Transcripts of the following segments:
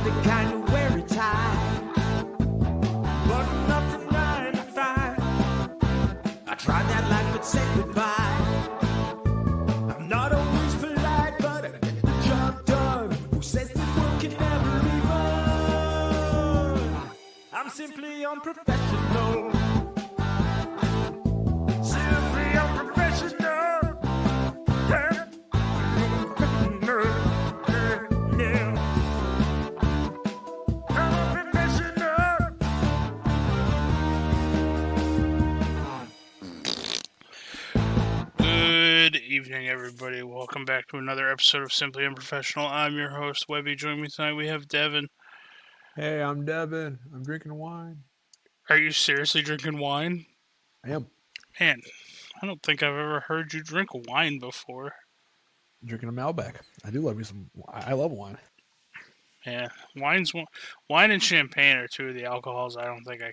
the kind of wear it tight. Button up from 9 to 5. I tried that life but said goodbye. I'm not always polite, but I get the job done. Who says that work can never be fun? I'm simply unprofessional. Simply unprofessional. Yeah. Good evening, everybody. Welcome back to another episode of Simply Unprofessional. I'm your host, Webby. Joining me tonight, we have Devin. Hey, I'm Devin. I'm drinking wine. Are you seriously drinking wine? I am. Man, I don't think I've ever heard you drink wine before. Drinking a Malbec. I do love me some. I love wine. Yeah, wine and champagne are two of the alcohols I don't think I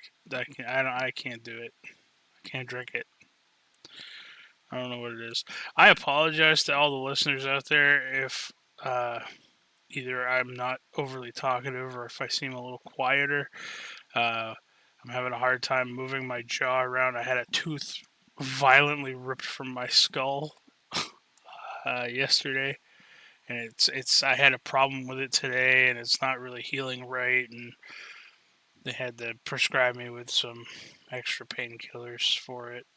can't do it. I can't drink it. I don't know what it is. I apologize to all the listeners out there if either I'm not overly talkative or if I seem a little quieter. I'm having a hard time moving my jaw around. I had a tooth violently ripped from my skull yesterday, and it's I had a problem with it today, and it's not really healing right, and they had to prescribe me with some extra painkillers for it.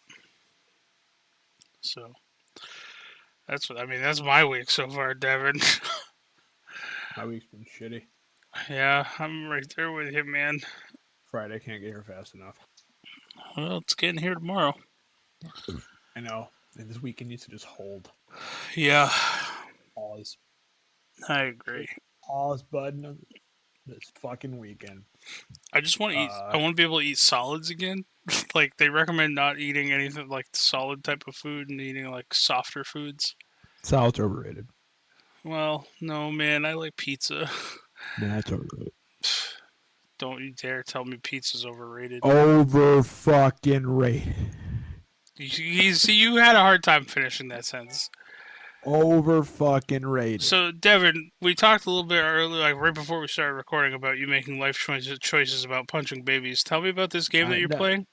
So that's my week so far, Devin. My week's been shitty. Yeah, I'm right there with you, man. Friday can't get here fast enough. Well, it's getting here tomorrow. I know. And this weekend needs to just hold. Yeah, Pause. I agree. Pause button this fucking weekend. I just want to eat. I want to be able to eat solids again. Like, they recommend not eating anything like solid type of food and eating like softer foods. Salad's overrated. Well, no, man, I like pizza. That's overrated. Don't you dare tell me pizza's overrated. Over fucking rated. You had a hard time finishing that sentence. Over fucking rated. So, Devin, we talked a little bit earlier, like right before we started recording, about you making life choices about punching babies. Tell me about this game that you're playing.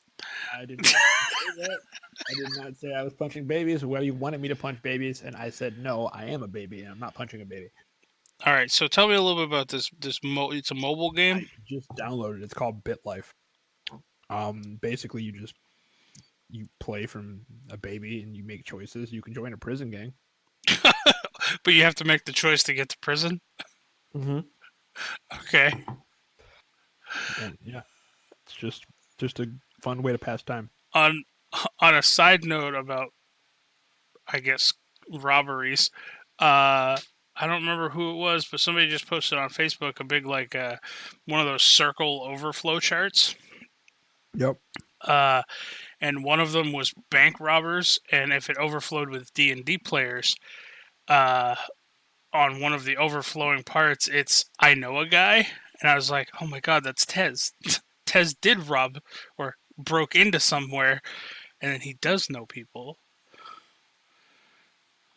I did not say that. I did not say I was punching babies. Webby wanted me to punch babies, and I said, no, I am a baby, and I'm not punching a baby. All right, so tell me a little bit about this. It's a mobile game? I just downloaded it. It's called BitLife. Basically, you play from a baby, and you make choices. You can join a prison gang. But you have to make the choice to get to prison? Mm-hmm. Okay. And, yeah. It's just a fun way to pass time. On a side note about, I guess, robberies, I don't remember who it was, but somebody just posted on Facebook a big, like, one of those circle overflow charts. Yep. And one of them was bank robbers, and if it overflowed with D&D players, on one of the overflowing parts, it's I know a guy, and I was like, oh my god, that's Tez. Tez did rob or broke into somewhere, and then he does know people.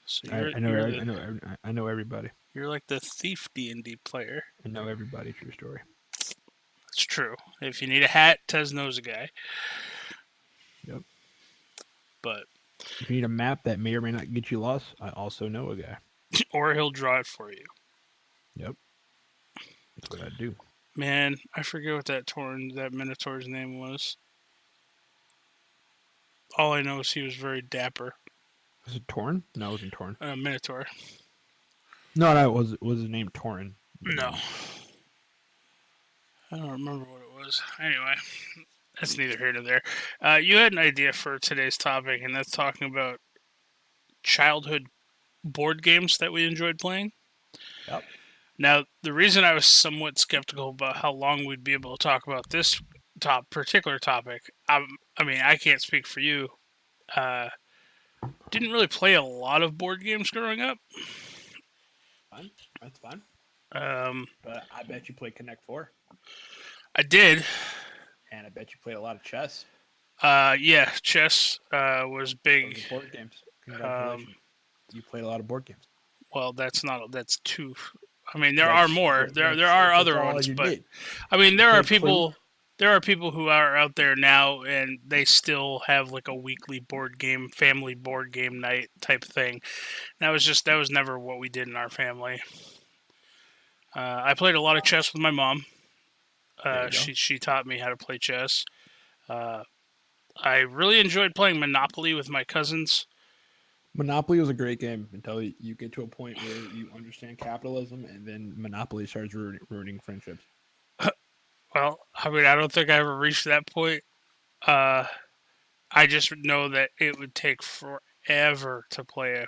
So I know everybody. You're like the thief D&D player. I know everybody. True story. That's true. If you need a hat, Tez knows a guy. Yep. But if you need a map that may or may not get you lost, I also know a guy. Or he'll draw it for you. Yep. That's what I do. Man, I forget what that Minotaur's name was. All I know is he was very dapper. Was it Torn? No, it wasn't Torn. Minotaur. No, was his name Torn? No. I don't remember what it was. Anyway, that's neither here nor there. You had an idea for today's topic, and that's talking about childhood board games that we enjoyed playing. Yep. Now, the reason I was somewhat skeptical about how long we'd be able to talk about this particular topic, I can't speak for you. Didn't really play a lot of board games growing up. Fun. That's fun. But I bet you played Connect 4. I did. And I bet you played a lot of chess. Yeah, chess was big. Board games. Congratulations. You played a lot of board games. Well, that's I mean, there are more. There are other ones, but I mean, there are people. There are people who are out there now, and they still have like a weekly family board game night type thing. That was never what we did in our family. I played a lot of chess with my mom. She taught me how to play chess. I really enjoyed playing Monopoly with my cousins. Monopoly was a great game until you get to a point where you understand capitalism, and then Monopoly starts ruining friendships. Well, I mean, I don't think I ever reached that point. I just know that it would take forever to play a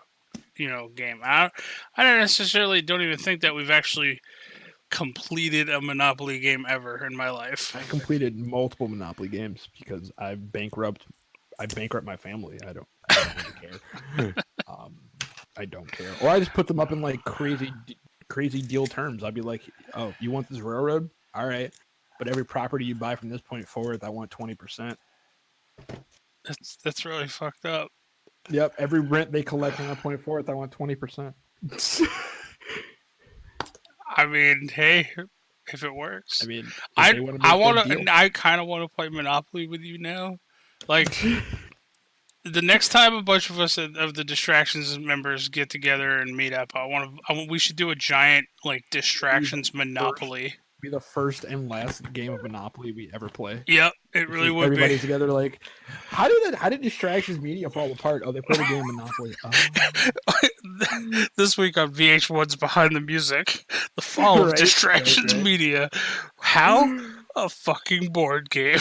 game. I don't necessarily don't even think that we've actually completed a Monopoly game ever in my life. I completed multiple Monopoly games because I bankrupt my family. I don't really care. I don't care. Or I just put them up in like crazy deal terms. I'd be like, oh, you want this railroad? All right. But every property you buy from this point forward, I want 20%. That's really fucked up. Yep. Every rent they collect from that point forward, I want 20%. I mean, hey, if it works. I mean, I kind of want to play Monopoly with you now. Like, the next time a bunch of us of the Distractions members get together and meet up, we should do a giant like Distractions Monopoly. Be the first and last game of Monopoly we ever play. Yep, it really would. Everybody's together. Like, how did Distractions Media fall apart? Oh, they played a game of Monopoly. Oh. This week on VH1's Behind the Music, the fall of Distractions Media. How? A fucking board game.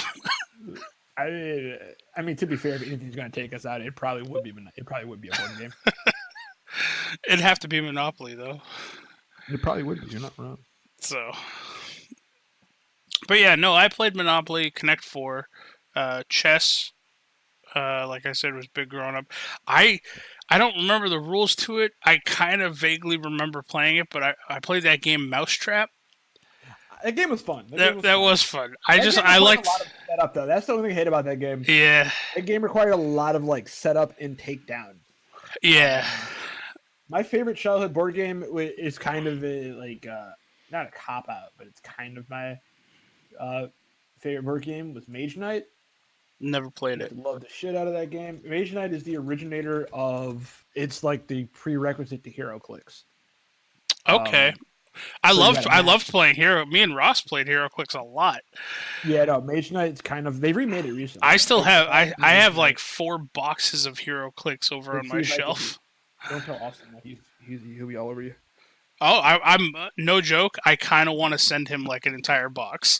I mean, to be fair, if anything's going to take us out, it probably would be a board game. It'd have to be Monopoly, though. It probably would be. You're not wrong. So, but yeah, no, I played Monopoly, Connect 4, chess. Like I said, was big growing up. I don't remember the rules to it. I kind of vaguely remember playing it, but I played that game Mousetrap. That game was fun. That was fun. I liked a lot of setup though. That's the only thing I hate about that game. Yeah. That game required a lot of like setup and takedown. Yeah. My favorite childhood board game is kind of not a cop out, but it's kind of my favorite board game was Mage Knight. Never played it. Love the shit out of that game. Mage Knight is the originator of. It's like the prerequisite to HeroClix. Okay. I loved playing Hero. Me and Ross played HeroClix a lot. Yeah, no, Mage Knight's kind of they remade it recently. I still have I have like 4 boxes of HeroClix over on my shelf. Don't tell Austin that he'll be all over you. Oh, I'm no joke. I kind of want to send him like an entire box,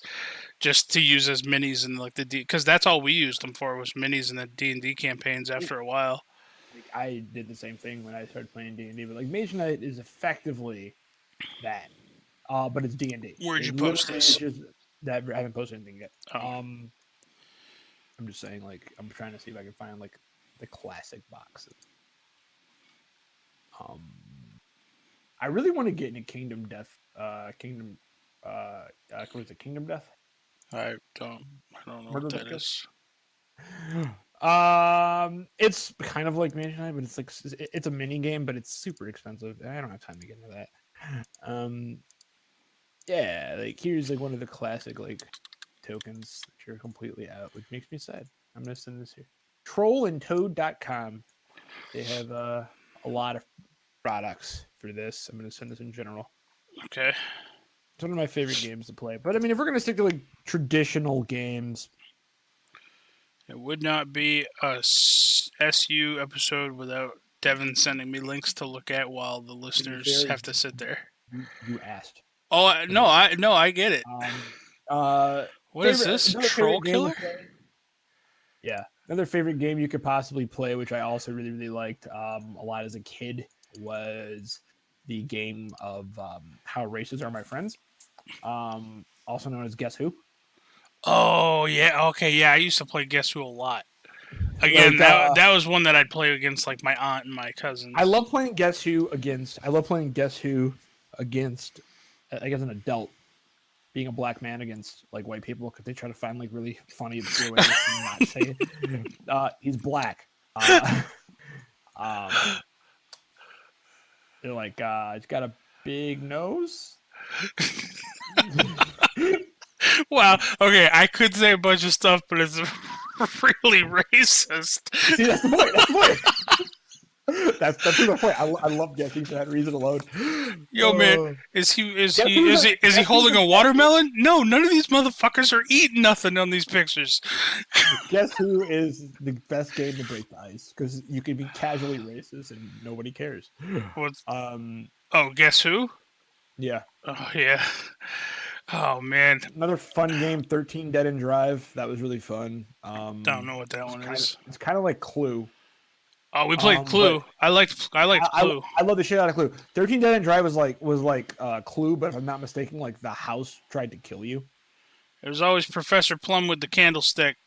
just to use as minis in like the because that's all we used them for was minis in the D&D campaigns. After a while, I did the same thing when I started playing D&D. But like Mage Knight is effectively that, but it's D&D. Where'd you post this? I haven't posted anything yet. Oh. I'm just saying, like, I'm trying to see if I can find like the classic boxes. I really want to get into Kingdom Death. What is it? Kingdom Death? I don't know what that is. It's kind of like Mage Knight, but it's like it's a mini game, but it's super expensive. I don't have time to get into that. Yeah, like here's like one of the classic like tokens that you're completely out, which makes me sad. I'm gonna send this here. Trollandtoad.com. They have a lot of products for this. I'm gonna send this in general. Okay. It's one of my favorite games to play. But I mean, if we're gonna stick to like traditional games, it would not be a SU episode without Devin sending me links to look at while the listeners have to sit there. You asked. Oh no, I get it. What is this? Troll Killer? Yeah, another favorite game you could possibly play, which I also really really liked a lot as a kid, was the game of How Races Are My Friends, also known as Guess Who. Oh yeah, okay, yeah. I used to play Guess Who a lot. Again, that was one that I'd play against like my aunt and my cousins. I love playing Guess Who against I guess an adult, being a black man against like white people because they try to find like really funny obscure ways to not say it. He's black. They're like he's got a big nose. Wow. Okay, I could say a bunch of stuff, but it's really racist. See, that's the point. That's the point. That's the point. I love guessing for that reason alone. Yo, man, is he holding a watermelon? No, none of these motherfuckers are eating nothing on these pictures. Guess who is the best game to break the ice? Because you can be casually racist and nobody cares. What's guess who? Yeah. Oh yeah. Oh man. Another fun game, 13 Dead End Drive. That was really fun. Don't know what that one is. It's kind of like Clue. Oh, we played Clue. I liked Clue. I love the shit out of Clue. 13 Dead End Drive was like Clue, but if I'm not mistaken, like the house tried to kill you. It was always Professor Plum with the candlestick.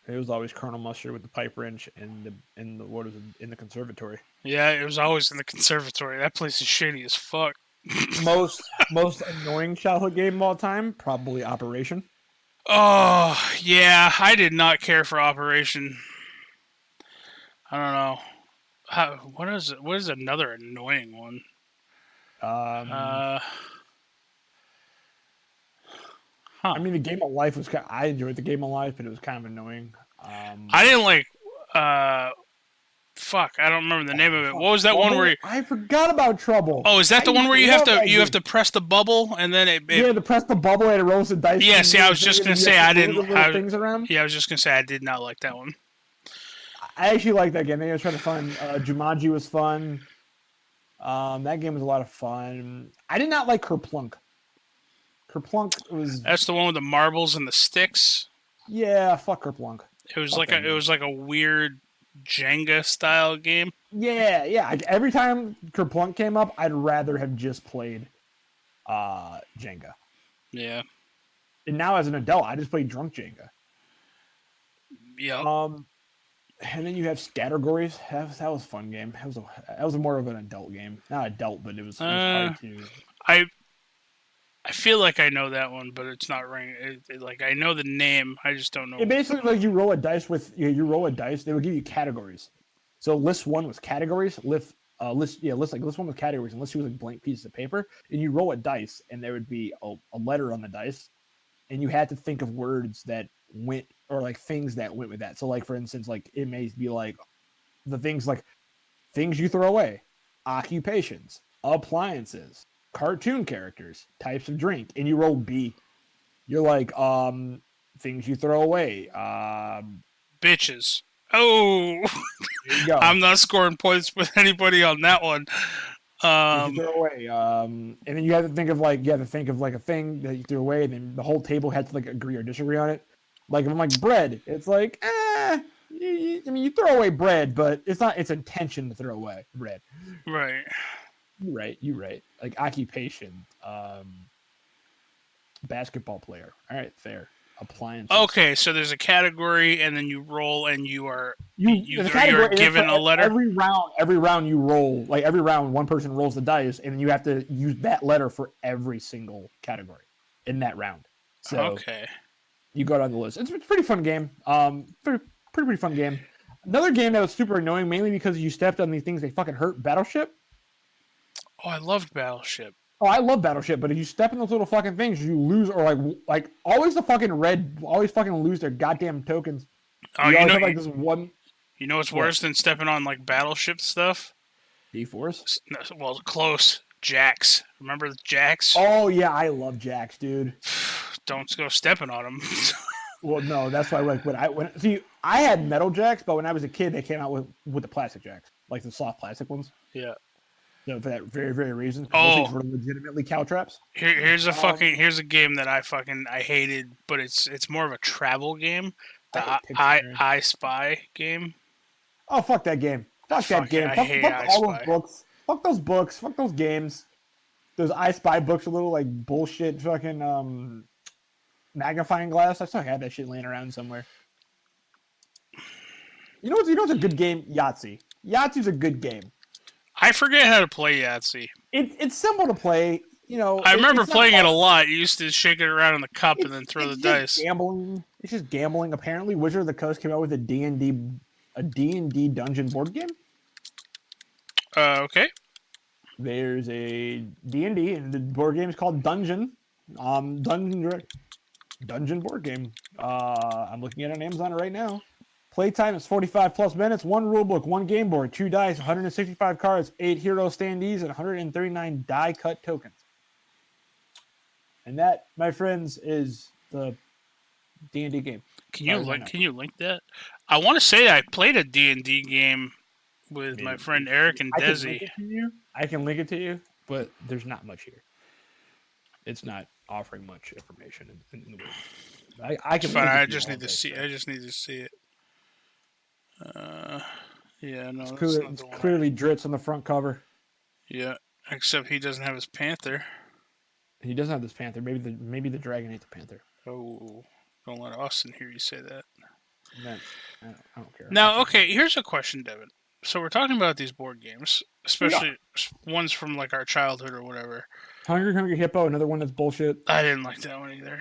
It was always Colonel Mustard with the pipe wrench in the conservatory. Yeah, it was always in the conservatory. That place is shitty as fuck. most annoying childhood game of all time, probably Operation. Oh yeah, I did not care for Operation. I don't know. What is another annoying one? I mean, the Game of Life was I enjoyed the Game of Life, but it was kind of annoying. I didn't like. Fuck, I don't remember the name of it. What was that one where? I forgot about Trouble. Oh, is that the one where you have to press the bubble and then you have to press the bubble and it rolls the dice? Yeah, see, I was just gonna say I didn't. Things around. Yeah, I was just gonna say I did not like that one. I actually liked that game. I was trying to fun. Jumanji was fun. That game was a lot of fun. I did not like Kerplunk. Kerplunk was. That's the one with the marbles and the sticks. Yeah, fuck Kerplunk. It was like a weird Jenga style game. Yeah. Every time Kerplunk came up, I'd rather have just played Jenga. Yeah. And now as an adult, I just play drunk Jenga. Yeah. And then you have Scattergories. That was a fun game. That was more of an adult game. Not adult, but it was hard to. I feel like I know that one, but it's not ringing. Like I know the name, I just don't know. It basically like you roll a dice with you roll a dice. They would give you categories. So list one was categories. List one was categories, and list two was like blank pieces of paper. And you roll a dice, and there would be a letter on the dice, and you had to think of words that went or like things that went with that. So like for instance, like it may be like the things like things you throw away, occupations, appliances, cartoon characters, types of drink, and you roll B. You're like things you throw away, bitches. Oh, there you go. I'm not scoring points with anybody on that one. You throw away, and then you have to think of like a thing that you threw away, and then the whole table had to like agree or disagree on it. Like if I'm like bread, it's like you throw away bread, but it's not its intention to throw away bread. Right. You're right. Like occupation, basketball player. All right, fair. Appliances. Okay, so there's a category, and then you roll, and you're given a letter. Every round you roll. Like every round, one person rolls the dice, and you have to use that letter for every single category in that round. So okay, you go down the list. It's a pretty fun game. Pretty fun game. Another game that was super annoying, mainly because you stepped on these things they fucking hurt. Battleship. Oh, I loved Battleship. Oh, I love Battleship, but if you step in those little fucking things, you lose, or like always the fucking red, always fucking lose their goddamn tokens. Oh, you know, have, like this one. You know what's worse than stepping on like Battleship stuff? D-Force. Well, close. Jacks. Remember the Jacks? Oh yeah, I love Jacks, dude. Don't go stepping on them. Well, no, that's why like I had metal Jacks, but when I was a kid, they came out with the plastic Jacks, like the soft plastic ones. Yeah. So for that very, very reason. Oh, those things were legitimately cow traps. Here's a game that I hated, but it's more of a travel game. The I Spy game. Oh, fuck that game. Fuck that game. Fuck all those books. Fuck those books. Fuck those games. Those I Spy books are little like bullshit fucking magnifying glass. I still had that shit laying around somewhere. You know what's a good game? Yahtzee. Yahtzee's a good game. I forget how to play Yahtzee. It's simple to play. You know, I remember playing it a lot. You used to shake it around in the cup and then throw the dice. Gambling. It's just gambling. Apparently, Wizard of the Coast came out with a D&D dungeon board game. Okay. There's a D&D, and the board game is called Dungeon. Dungeon board game. I'm looking at it on Amazon right now. Playtime is 45 plus minutes. One rule book, one game board, 2 dice, 165 cards, 8 hero standees, and 139 die cut tokens. And that, my friends, is the D&D game. Can you link that? I want to say I played a D&D game with my friend Eric and Desi. I can link it to you, but there's not much here. It's not offering much information in the world. I can. Fine, I just need to see. I just need to see it. Yeah, no, it's clearly Dritz on the front cover. Yeah, except he doesn't have his panther. He doesn't have this panther. Maybe the dragon ate the panther. Oh, don't let Austin hear you say that. I don't care. Now, okay, here's a question, Devin. So we're talking about these board games, especially ones from like our childhood or whatever. Hungry Hippo, another one that's bullshit. I didn't like that one either.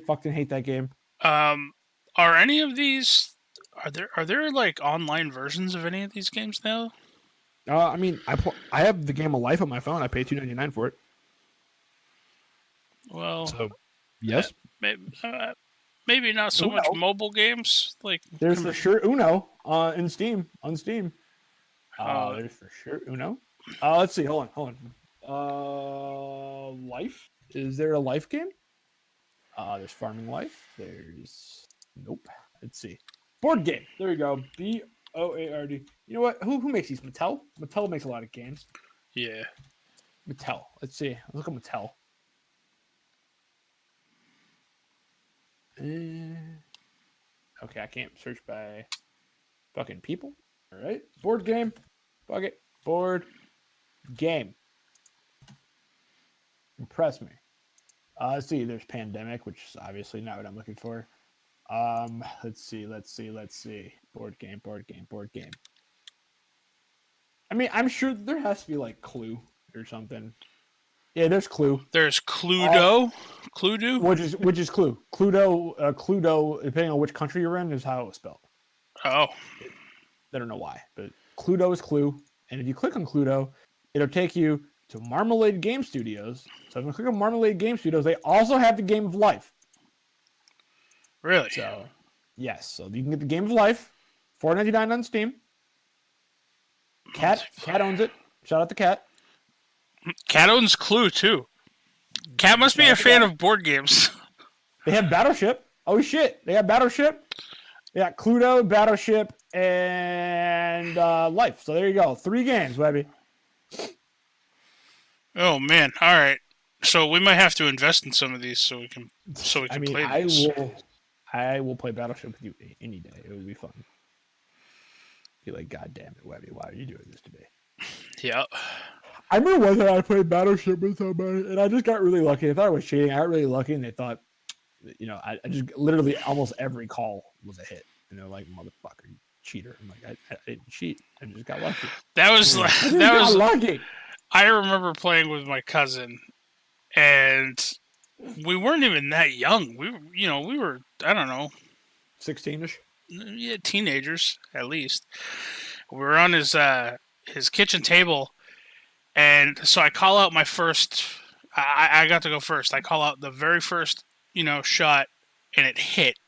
Fucking hate that game. Are any of these? Are there like online versions of any of these games now? I mean, I have the Game of Life on my phone. I pay $2.99 for it. Well, so yes, maybe not so much mobile games. Like there's for sure Uno on Steam. There's for sure Uno. Let's see. Hold on. Life. Is there a Life game? There's Farming Life. There's nope. Let's see. Board game. There you go. BOARD. You know what? Who makes these? Mattel. Mattel makes a lot of games. Yeah. Mattel. Let's see. Let's look at Mattel. Okay, I can't search by fucking people. All right. Board game. Bucket. Board game. Impress me. Let's see. There's Pandemic, which is obviously not what I'm looking for. Let's see. Board game. I mean, I'm sure there has to be like Clue or something. Yeah, there's Clue. There's Cluedo. Cluedo? Which is Clue. Cluedo, depending on which country you're in, is how it was spelled. Oh. I don't know why, but Cluedo is Clue. And if you click on Cluedo, it'll take you to Marmalade Game Studios. So if you click on Marmalade Game Studios, they also have the Game of Life. Really? So, yes. So you can get the Game of Life, $4.99 on Steam. Cat owns it. Shout out to Cat. Cat owns Clue, too. Cat must be a fan of board games. They have Battleship. Oh, shit. They have Battleship. They got Cluedo, Battleship, and Life. So there you go. 3 games, Webby. Oh, man. All right. So we might have to invest in some of these so we can play these. I will play Battleship with you any day. It would be fun. Be like, God damn it, Webby, why are you doing this today? Yeah. I remember one time I played Battleship with somebody, and I just got really lucky. I thought I was cheating. I got really lucky, and they thought, I just literally almost every call was a hit. And they're like, motherfucker, you cheater. I'm like, I didn't cheat. I just got lucky. That was lucky. I remember playing with my cousin, and we weren't even that young. We were, I don't know, 16ish. Yeah, teenagers at least. We were on his kitchen table, and so I call out my first. I got to go first. I call out the very first, shot, and it hit.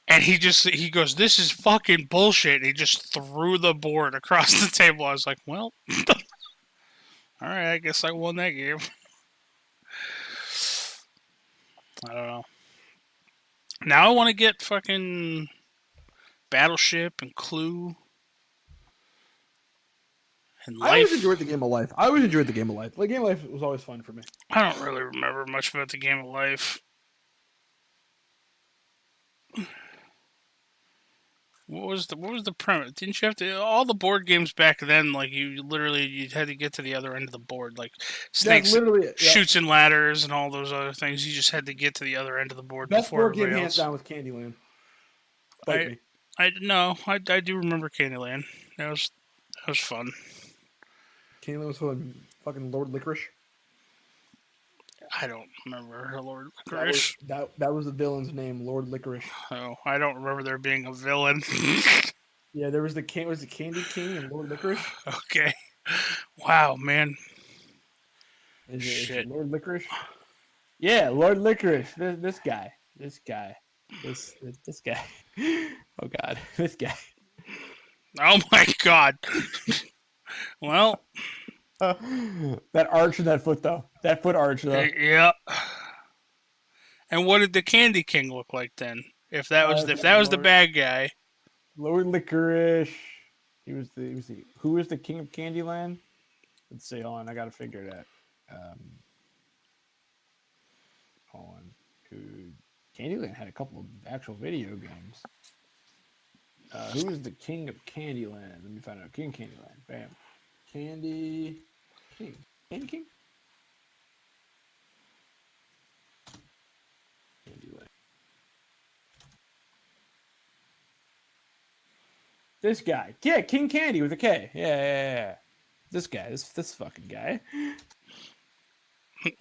And he goes, "This is fucking bullshit." And he just threw the board across the table. I was like, "Well, all right, I guess I won that game." I don't know. Now I want to get fucking Battleship and Clue and Life. I always enjoyed the Game of Life. The Game of Life was always fun for me. I don't really remember much about the Game of Life. What was the premise? Didn't you have to all the board games back then? Like you had to get to the other end of the board, like Snakes, Shoots and Ladders, and all those other things. You just had to get to the other end of the board. Best before board game everybody hands else. down with Candyland. I do remember Candyland. That was fun. Candyland was fucking Lord Licorice. I don't remember Lord Licorice. That was the villain's name, Lord Licorice. Oh, I don't remember there being a villain. Yeah, there was the Candy King and Lord Licorice. Okay. Wow, man. Is Shit. it Lord Licorice? Yeah, Lord Licorice. This guy. This guy. Oh God, this guy. Oh my god. Well, That arch in that foot though. That foot arch though. yeah. And what did the Candy King look like then? If that was the bad guy. Lord Licorice. Who was the king of Candyland? Let's see. Hold on, I gotta figure that. Hold on. Dude, Candyland had a couple of actual video games. Who is the king of Candyland? Let me find out. King of Candyland. Bam. Candy King. Candy King? Candyland. This guy. Yeah, King Candy with a K. Yeah. This guy. This fucking guy.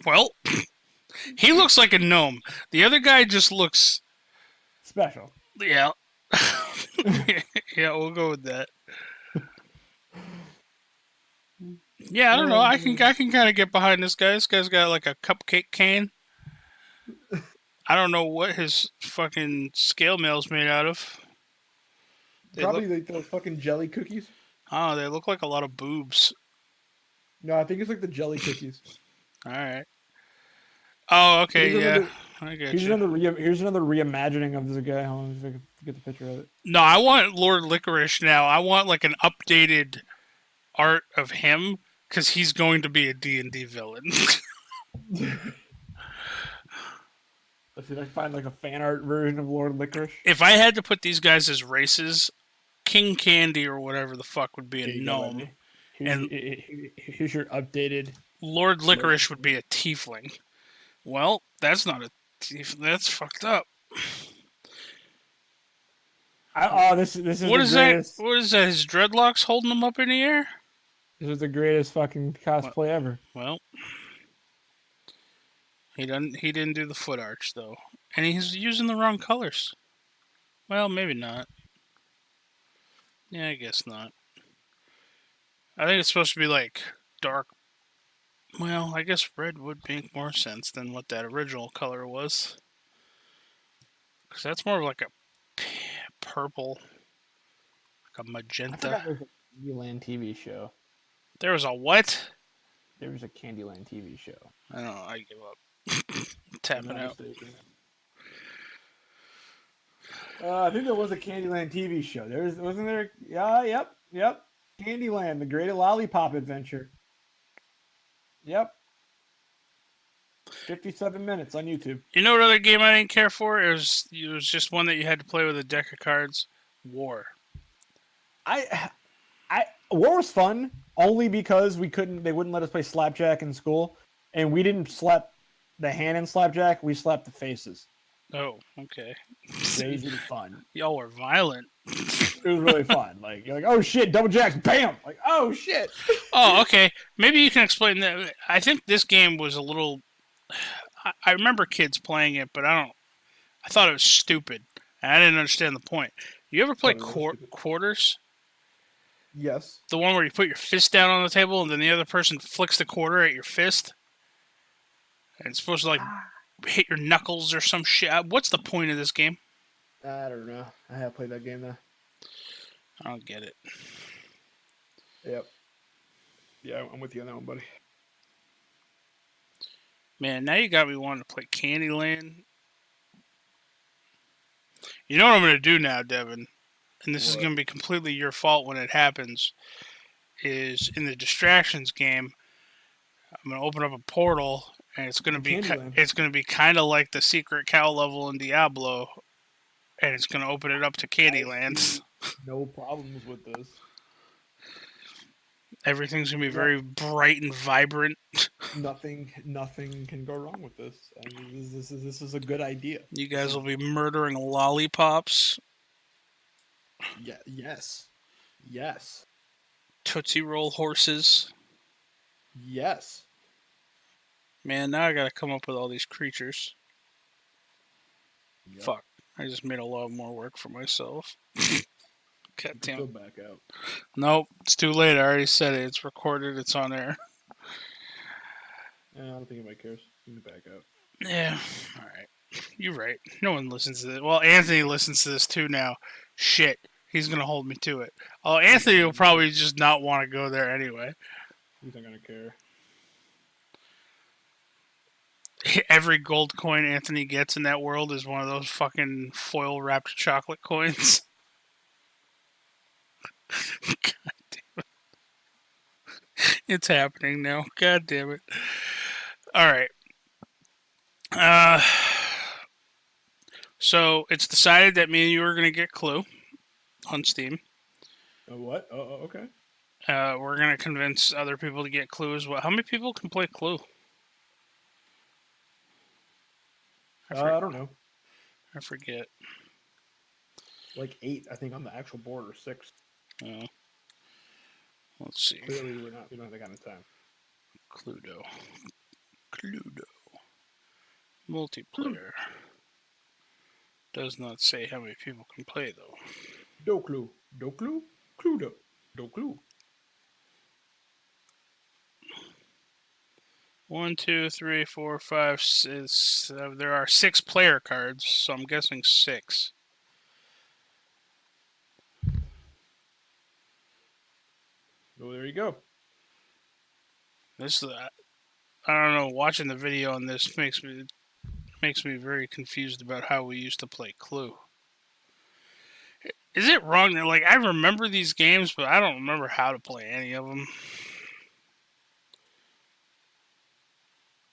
Well, he looks like a gnome. The other guy just looks Special. yeah. Yeah, we'll go with that. Yeah, I don't know. I can kind of get behind this guy. This guy's got like a cupcake can. I don't know what his fucking scale mail's made out of. Probably like those fucking jelly cookies. Oh, they look like a lot of boobs. No, I think it's like the jelly cookies. All right. Oh, okay, yeah. I get Here's you. Here's another reimagining of this guy. Hold on, if I can get the picture of it. No, I want Lord Licorice now. I want like an updated art of him because he's going to be a D&D villain. Let's see if I can find like a fan art version of Lord Licorice. If I had to put these guys as races, King Candy or whatever the fuck would be a gnome. Here's your updated. Lord Licorice would be a tiefling. Well, that's not a tiefling. That's fucked up. This is What the is greatest. that? What is that? His dreadlocks holding him up in the air? This is the greatest fucking cosplay ever. Well, he didn't do the foot arch though, and he's using the wrong colors. Well, maybe not. Yeah, I guess not. I think it's supposed to be like dark. Well, I guess red would make more sense than what that original color was. Because that's more of like a purple, like a magenta. I forgot there's a Candyland TV show. There was a what? There was a Candyland TV show. I don't know. I give up. Tapping out. I think there was a Candyland TV show. Wasn't there? Yeah, yep. Candyland, the Great Lollipop Adventure. Yep. 57 minutes on YouTube. You know what other game I didn't care for? It was just one that you had to play with a deck of cards. War. War was fun only because they wouldn't let us play slapjack in school, and we didn't slap the hand in slapjack. We slapped the faces. Oh, okay. Crazy fun. Y'all were violent. It was really fun. Like you're like, oh shit, double jacks, bam! Like, oh shit. Oh, okay. Maybe you can explain that. I think this game was a little. I remember kids playing it, but I thought it was stupid. And I didn't understand the point. You ever play quarters? Yes. The one where you put your fist down on the table and then the other person flicks the quarter at your fist? And it's supposed to like hit your knuckles or some shit. What's the point of this game? I don't know. I have played that game though. I don't get it. Yep. Yeah, I'm with you on that one, buddy. Man, now you got me wanting to play Candyland. You know what I'm going to do now, Devin? And this is going to be completely your fault when it happens. Is in the distractions game, I'm going to open up a portal, and it's going to be kind of like the secret cow level in Diablo, and it's going to open it up to Candyland. No problems with this. Everything's going to be very bright and vibrant. Nothing can go wrong with this. I mean, this is a good idea. You guys will be murdering lollipops. Yeah. Yes. Tootsie Roll horses. Yes. Man, now I got to come up with all these creatures. Yep. Fuck. I just made a lot more work for myself. God damn. Go back out. Nope, it's too late. I already said it. It's recorded. It's on air. I don't think anybody cares. You can back up. Yeah. All right. You're right. No one listens to this. Well, Anthony listens to this too now. Shit. He's gonna hold me to it. Oh, Anthony will probably just not want to go there anyway. He's not gonna care. Every gold coin Anthony gets in that world is one of those fucking foil wrapped chocolate coins. God damn it. It's happening now. God damn it. Alright. So it's decided that me and you are going to get Clue on Steam. What? Oh, okay. We're going to convince other people to get Clue as well. How many people can play Clue? I don't know. I forget. Like 8, I think, on the actual board, or 6. Let's see. Clearly, we don't have that kind of time. Cluedo. Multiplayer. Does not say how many people can play, though. Do Clue. Cluedo. Do Clue. 1, 2, 3, 4, 5, 6. There are 6 player cards, so I'm guessing 6. Oh, there you go. This, I don't know. Watching the video on this makes me very confused about how we used to play Clue. Is it wrong that, like, I remember these games, but I don't remember how to play any of them?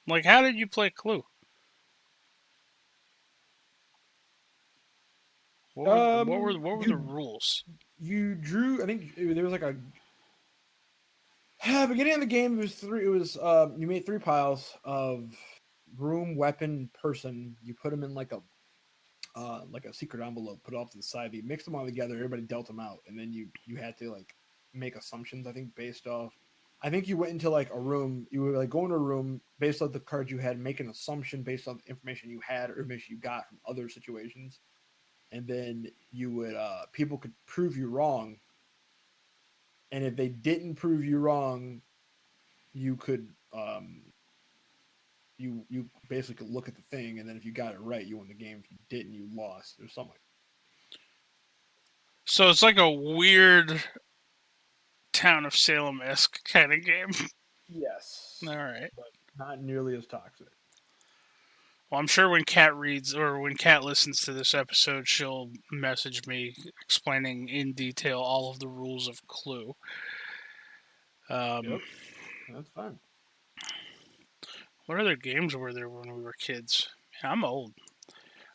Like, how did you play Clue? What were the rules? You drew. I think there was like a. Beginning of the game, it was 3. It was you made 3 piles of room, weapon, person. You put them in like a secret envelope. Put it off to the side. You mixed them all together. Everybody dealt them out, and then you had to like make assumptions. I think based off. I think you went into like a room. You would like go into a room based on the cards you had, make an assumption based on the information you had or information you got from other situations, and then you would people could prove you wrong. And if they didn't prove you wrong, you could you basically look at the thing, and then if you got it right, you won the game. If you didn't, you lost, or something. So it's like a weird Town of Salem-esque kind of game. Yes. All right. But not nearly as toxic. Well, I'm sure when Kat reads or when Kat listens to this episode, she'll message me explaining in detail all of the rules of Clue. Yep. That's fine. What other games were there when we were kids? Man, I'm old.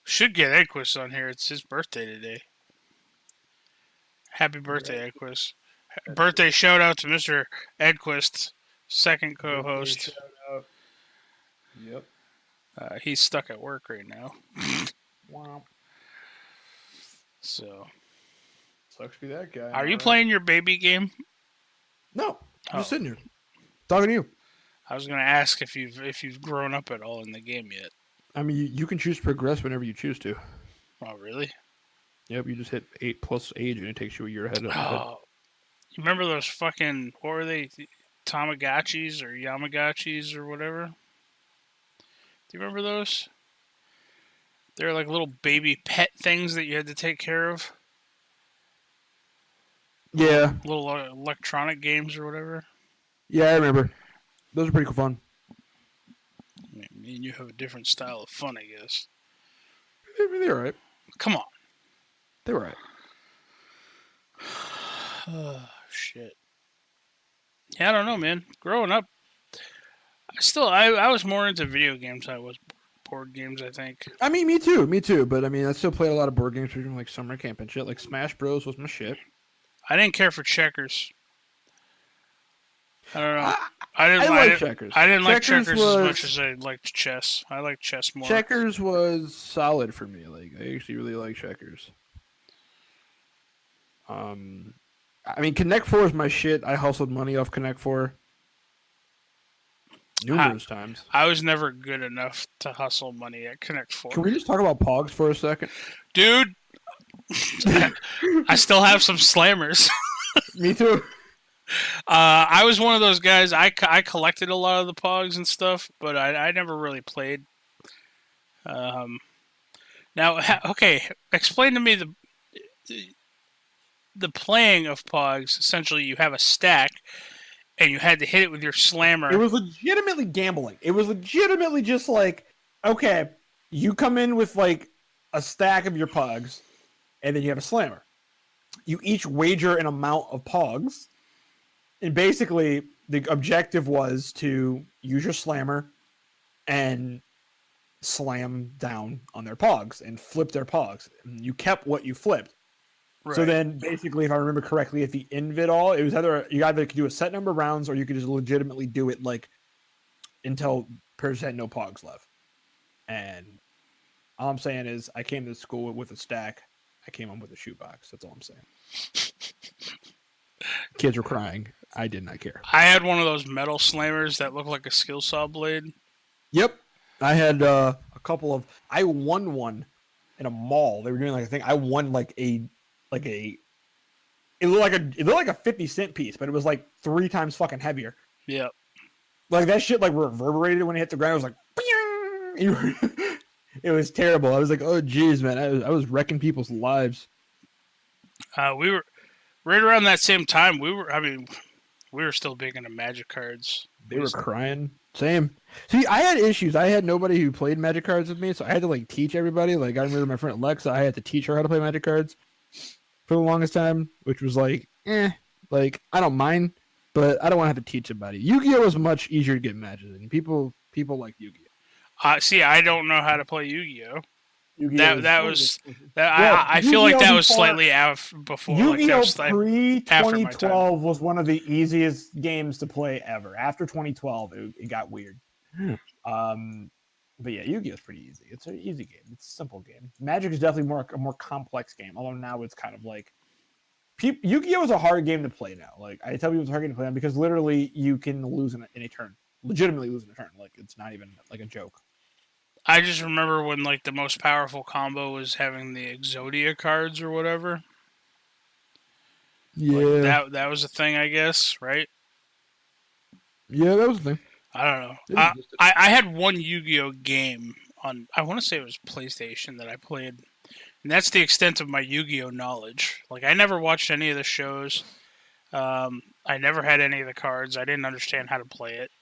Should get Edquist on here. It's his birthday today. Happy birthday, Edquist. Birthday shout out to Mr. Edquist, second co-host. Shout out. Yep. He's stuck at work right now. Wow. So. Sucks to be that guy. Are you playing your baby game? No. I'm just sitting here. Talking to you. I was going to ask if you've grown up at all in the game yet. I mean, you can choose to progress whenever you choose to. Oh, really? Yep, you just hit 8+ age and it takes you a year ahead. Oh. You remember those fucking, what were they? Tamagotchis or Yamagotchis or whatever? Do you remember those? They're like little baby pet things that you had to take care of. Yeah. Little electronic games or whatever. Yeah, I remember. Those are pretty cool fun. I mean, you have a different style of fun, I guess. They're alright. Come on. They're alright. Oh, shit. Yeah, I don't know, man. Growing up, I was more into video games than I was board games, I think. I mean, me too. But I mean, I still played a lot of board games during like summer camp and shit. Like Smash Bros was my shit. I didn't care for checkers. I don't know. I like checkers. I didn't like checkers as much as I liked chess. I like chess more. Checkers was solid for me. Like I actually really like checkers. I mean, Connect 4 is my shit. I hustled money off Connect 4 numerous times. I was never good enough to hustle money at Connect 4. Can we just talk about Pogs for a second? Dude, I still have some slammers. Me too. I was one of those guys. I collected a lot of the Pogs and stuff, but I never really played. Um, now, okay, explain to me the playing of Pogs. Essentially, you have a stack, and you had to hit it with your It slammer. was legitimately gambling. It was legitimately just like, okay, you come in with like a stack of your Pogs, and then you have a slammer. You each wager an amount of Pogs, and basically the objective was to use your slammer and slam down on their Pogs and flip their Pogs. You kept what you flipped. Right. So then, basically, if I remember correctly, at the end of it all, it was you either could do a set number of rounds or you could just legitimately do it like until person had no Pogs left. And all I'm saying is, I came to school with a stack. I came home with a shoebox. That's all I'm saying. Kids were crying. I did not care. I had one of those metal slammers that looked like a skill saw blade. Yep, I had a couple of. I won one in a mall. They were doing like a thing. I won like a. It looked like a 50-cent piece, but it was like 3 times fucking heavier. Yep. Like that shit like reverberated when it hit the ground. It was like it was terrible. I was like, oh geez, man. I was wrecking people's lives. We were right around that same time. We were still big into Magic cards. They were crying. Same. See, I had issues. I had nobody who played Magic cards with me, so I had to like teach everybody. Like I remember my friend Alexa, I had to teach her how to play Magic cards for the longest time, which was like, like I don't mind, but I don't want to have to teach somebody. Yu-Gi-Oh was much easier to get matches in. People like Yu-Gi-Oh. See, I don't know how to play Yu-Gi-Oh. I feel Yu-Gi-Oh like that before- was slightly out before. Yu-Gi-Oh Like, pre after my time. 2012 was one of the easiest games to play ever. After 2012, it got weird. But yeah, Yu-Gi-Oh is pretty easy. It's an easy game. It's a simple game. Magic is definitely a more complex game. Although now it's kind of like Yu-Gi-Oh is a hard game to play now. Like I tell people it's a hard game to play now because literally you can lose in a turn, legitimately lose in a turn. Like it's not even like a joke. I just remember when like the most powerful combo was having the Exodia cards or whatever. Yeah, like, that was a thing, I guess, right? Yeah, that was the thing. I don't know. I had one Yu-Gi-Oh game on. I want to say it was PlayStation that I played, and that's the extent of my Yu-Gi-Oh knowledge. Like I never watched any of the shows. I never had any of the cards. I didn't understand how to play it.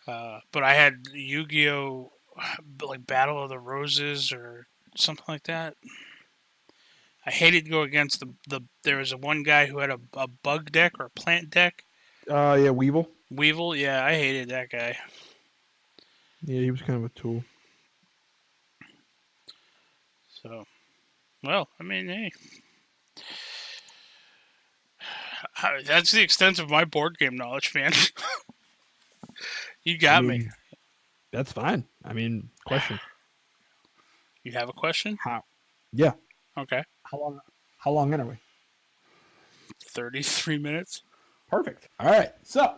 But I had Yu-Gi-Oh, like Battle of the Roses or something like that. I hated to go against the. There was one guy who had a bug deck or a plant deck. Yeah, Weevil. Weevil, yeah, I hated that guy. Yeah, he was kind of a tool. So, well, I mean, hey. That's the extent of my board game knowledge, man. You got me. That's fine. I mean, question. You have a question? How? Yeah. Okay. How long in are we? 33 minutes. Perfect. All right. So,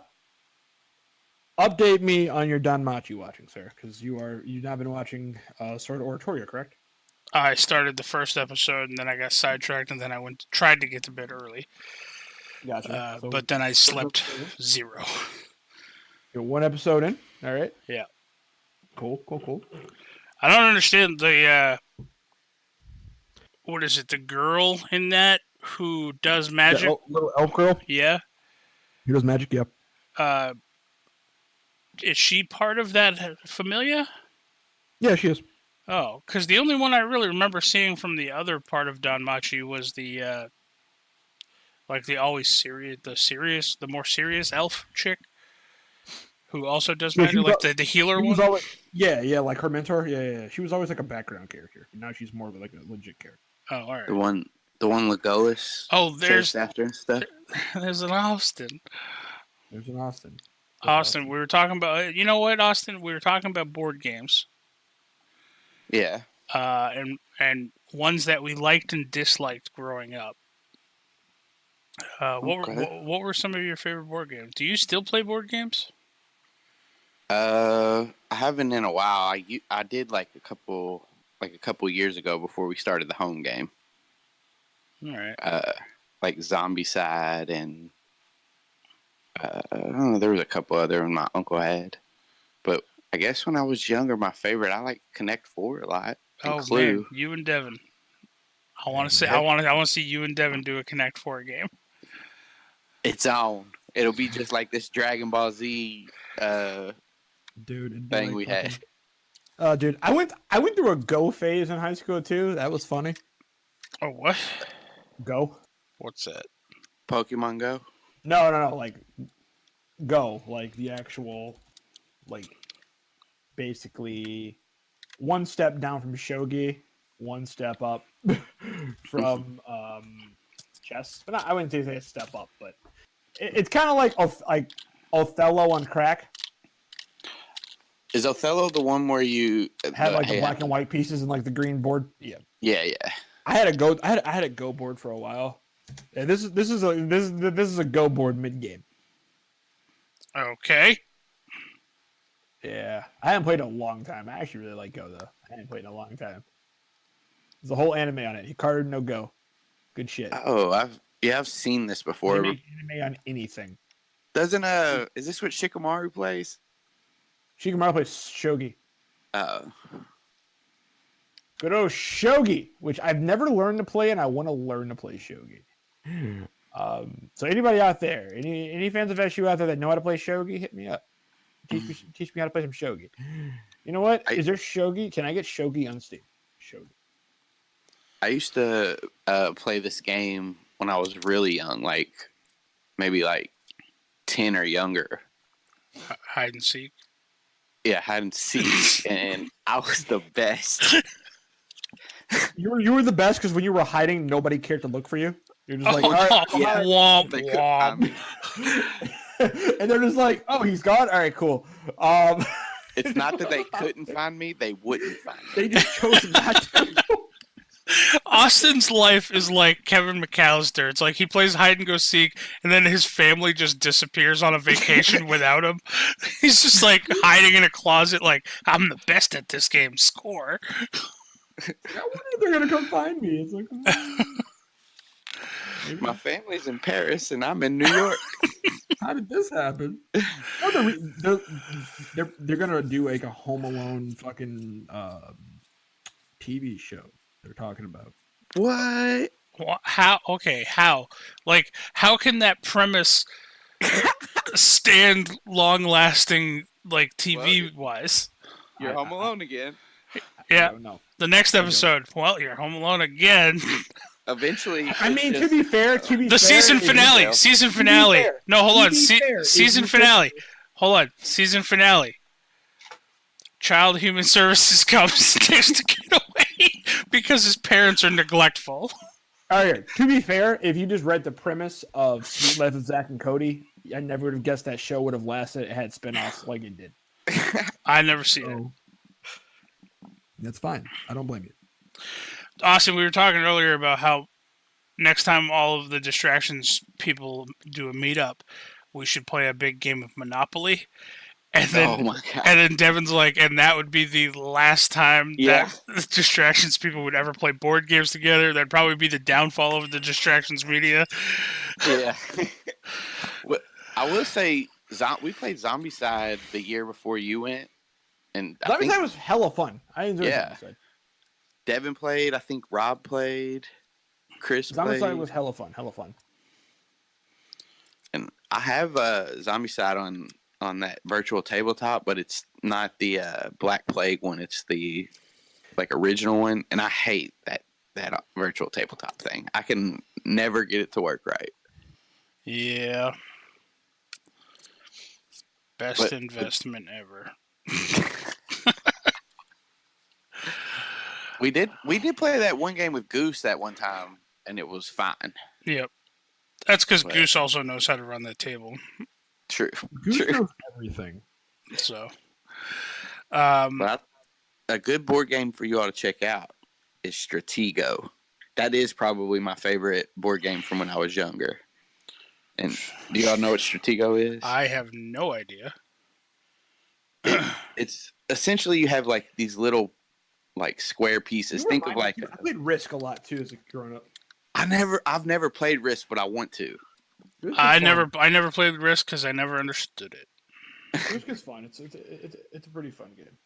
update me on your Danmachi watching, sir, because you've now been watching Sword Oratorio, correct? I started the first episode and then I got sidetracked and then I tried to get to bed early. Gotcha. But then I slept 0. You're 1 episode in. All right. Yeah. Cool. I don't understand the what is it? The girl in that who does magic? The little elf girl. Yeah. Who does magic? Yep. Is she part of that familia? Yeah, she is. Oh, because the only one I really remember seeing from the other part of Danmachi was the like the more serious elf chick who also does magic, like the healer one. Always, yeah, like her mentor. Yeah. She was always like a background character. Now she's more of like a legit character. Oh, all right. The one Legolas. Oh, there's after and stuff. There's an Austin. There's an Austin. Austin, we were talking about. You know what, Austin? We were talking about board games. Yeah. And ones that we liked and disliked growing up. What were some of your favorite board games? Do you still play board games? I haven't in a while. I did like a couple years ago before we started the home game. All right. Like Zombicide and I don't know. There was a couple other my uncle had, but I guess when I was younger, my favorite I like Connect Four a lot and Oh Clue. man, you and Devin. I want to Yeah, see. man. I want to see you and Devin do a Connect Four game. It's on. It'll be just like this Dragon Ball Z Dude, it'd be thing like we fucking... had. Dude, I went through a Go phase in high school too. That was funny. Oh what? Go? What's that? Pokemon Go. No, like Go, like the actual, like basically one step down from shogi, one step up from chess. But not, I wouldn't say a step up, but it's kind of like Othello on crack. Is Othello the one where you Had like the black and white pieces and like the green board. Yeah. Yeah, yeah. I had a Go board for a while. Yeah, this is a Go board mid game. Okay. Yeah, I haven't played in a long time. I actually really like Go though. I haven't played in a long time. There's a whole anime on it. Hikaru no Go. Good shit. Oh, I've seen this before. They make anime on anything. Doesn't is this what Shikamaru plays? Shikamaru plays shogi. Oh. Good old shogi, which I've never learned to play, and I want to learn to play shogi. So anybody out there, any fans of SU out there that know how to play shogi, hit me up. Teach me how to play some shogi. You know what? Is there shogi? Can I get shogi on Steam? Shogi. I used to play this game when I was really young, like maybe like 10 or younger. Hide and seek. Yeah, hide and seek, and I was the best. You were the best because when you were hiding, nobody cared to look for you. You're just like, all right, Yeah, womp they couldn't find me. womp. And they're just like, oh, he's gone. All right, cool. It's not that they couldn't find me; they wouldn't find me. They just chose not to. Austin's life is like Kevin McAllister. It's like he plays hide and go seek, and then his family just disappears on a vacation without him. He's just like hiding in a closet, like I'm the best at this game. Score. I wonder if they're gonna come find me. It's like, My family's in Paris, and I'm in New York. how did this happen? Oh, they're gonna do like a Home Alone fucking TV show. They're talking about. What? How? Okay, how? Like, how can that premise stand long-lasting, like TV-wise? You're home alone again. Yeah. No. The next episode. Well, you're home alone again. Eventually, I mean, to be fair, The season finale. Season finale. fair, No, hold to on. be fair, Season if you finale. Hold on. Season finale. Child Human Services comes and takes the kid away because his parents are neglectful. All right. To be fair, if you just read the premise of Sweet Life of Zach and Cody, I never would have guessed that show would have lasted. It had spinoffs like it did. I never seen it. So, that's fine. I don't blame you. Austin, we were talking earlier about how next time all of the distractions people do a meetup, we should play a big game of Monopoly. And then, oh my god! and then Devin's like, and that would be the last time Yeah. that distractions people would ever play board games together. That'd probably be the downfall of the distractions media. Yeah. Well, I will say, we played Zombicide the year before you went, and I think Zombicide was hella fun. I enjoyed Yeah. Zombicide. Devin played. I think Rob played. Chris Zombicide played. was hella fun. Hella fun. And I have Zombicide on that virtual tabletop, but it's not the Black Plague one. It's the original one, and I hate that virtual tabletop thing. I can never get it to work right. Yeah. Best investment ever. We did play that one game with Goose that one time, and it was fine. Yep. That's because But- Goose also knows how to run that table. True. Goose True. knows everything. So, But a good board game for you all to check out is Stratego. That is probably my favorite board game from when I was younger. And do y'all know what Stratego is? I have no idea. It's essentially you have like these little square pieces. Think of I played Risk a lot too as a grown up. I've never played Risk, but I want to. I never played Risk because I never understood it. Risk is fun. It's a pretty fun game.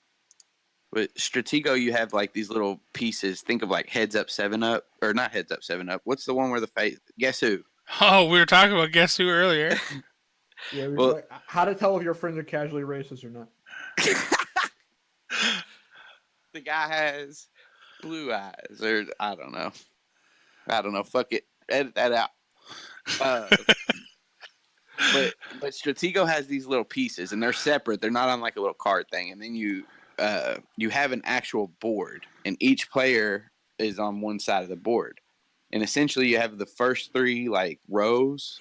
With Stratego, you have like these little pieces. Think of like Heads Up, 7 Up, or not Heads Up, 7 Up. What's the one where the face? Guess who? Oh, we were talking about Guess Who earlier. Yeah, Well- like, how to tell if your friends are casually racist or not. The guy has blue eyes, or I don't know. Fuck it, edit that out. But Stratego has these little pieces, and they're separate. They're not on like a little card thing. And then you have an actual board, and each player is on one side of the board. And essentially, you have the first 3 like rows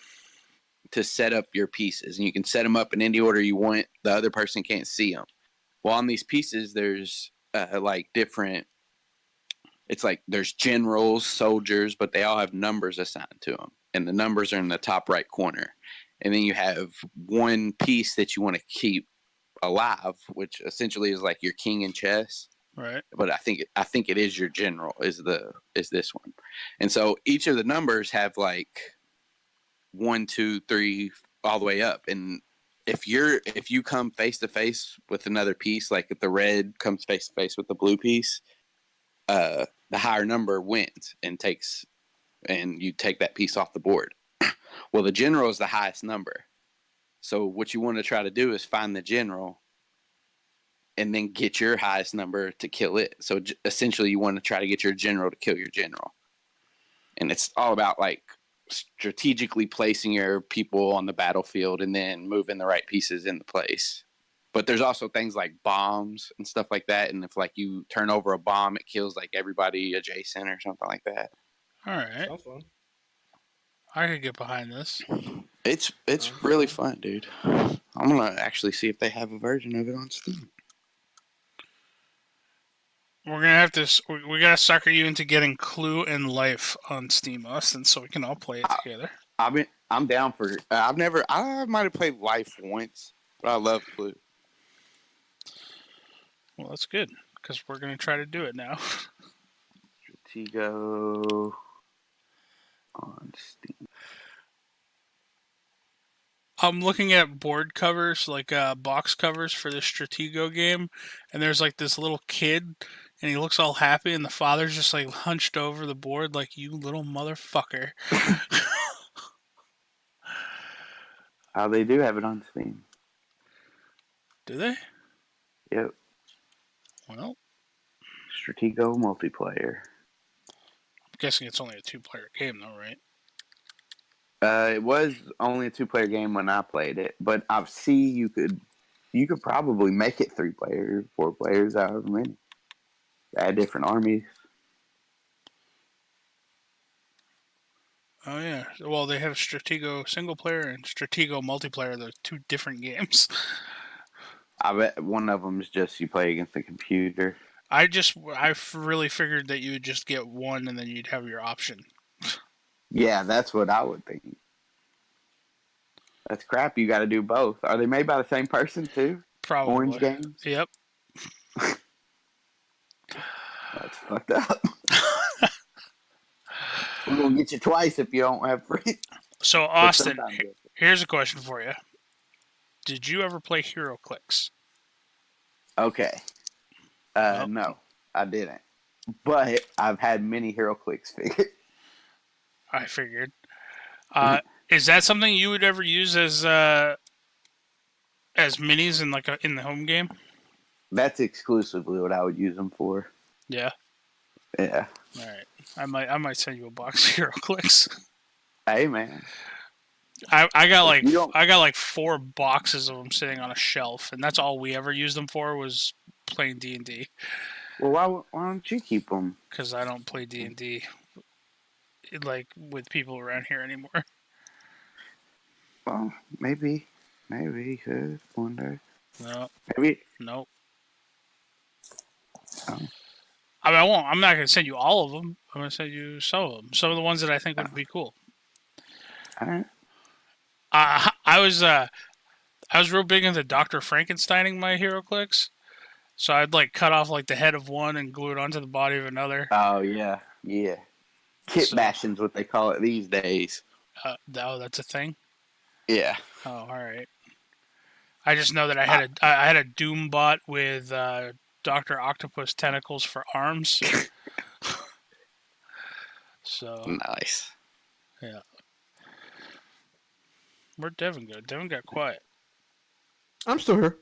to set up your pieces, and you can set them up in any order you want. The other person can't see them. Well, on these pieces, there's like different. It's like there's generals, soldiers, but they all have numbers assigned to them, and the numbers are in the top right corner. And then you have one piece that you want to keep alive, which essentially is like your king in chess. Right. But I think it is your general is this one. And so each of the numbers have like 1, 2, 3, all the way up. And if you come face to face with another piece, like if the red comes face to face with the blue piece, the higher number wins and you take that piece off the board. Well, the general is the highest number. So what you want to try to do is find the general and then get your highest number to kill it. So essentially you want to try to get your general to kill your general. And it's all about like strategically placing your people on the battlefield and then moving the right pieces into place. But there's also things like bombs and stuff like that. And if like you turn over a bomb, it kills like everybody adjacent or something like that. All right. Sounds fun. I could get behind this. It's really fun, dude. I'm gonna actually see if they have a version of it on Steam. We're gonna have to. We gotta sucker you into getting Clue and Life on Steam, Austin, so we can all play it together. I'm down for. I might have played Life once, but I love Clue. Well, that's good because we're gonna try to do it now. Stratego on Steam. I'm looking at board covers, like box covers for the Stratego game, and there's like this little kid, and he looks all happy, and the father's just like hunched over the board, like, you little motherfucker. They do have it on Steam. Do they? Yep. Well, Stratego multiplayer. I'm guessing it's only a 2-player game, though, right? It was only a 2-player game when I played it, but I see you could probably make it 3 players, 4 players, however many. Add different armies. Oh yeah. Well, they have Stratego single player and Stratego multiplayer. They're 2 different games. I bet one of them is just you play against the computer. I really figured that you would just get one and then you'd have your option. Yeah, that's what I would think. That's crap. You got to do both. Are they made by the same person too? Probably. Orange Games? Yep. That's fucked up. We're going to get you twice if you don't have free. So, Austin, here's a question for you. Did you ever play HeroClix? Okay. No, I didn't. But I've had many HeroClix figures. I figured. Is that something you would ever use as minis in the home game? That's exclusively what I would use them for. Yeah. Yeah. All right. I might send you a box of HeroClix. Hey man. I got like 4 boxes of them sitting on a shelf, and that's all we ever used them for was playing D&D. Well, why don't you keep them? Because I don't play D&D like with people around here anymore. Well, maybe you could one day. No. Maybe. Nope. Oh. I mean, I won't. I'm not going to send you all of them. I'm going to send you some of them. Some of the ones that I think would be cool. All right. I was real big into Dr. Frankensteining my HeroClix. So I'd like cut off like the head of one and glue it onto the body of another. Oh yeah. Kit bashing's what they call it these days. Oh, that's a thing. Yeah. Oh, all right. I just know that I had a Doom bot with Doctor Octopus tentacles for arms. So Nice. yeah, where'd Devin go? Devin got quiet. I'm still here.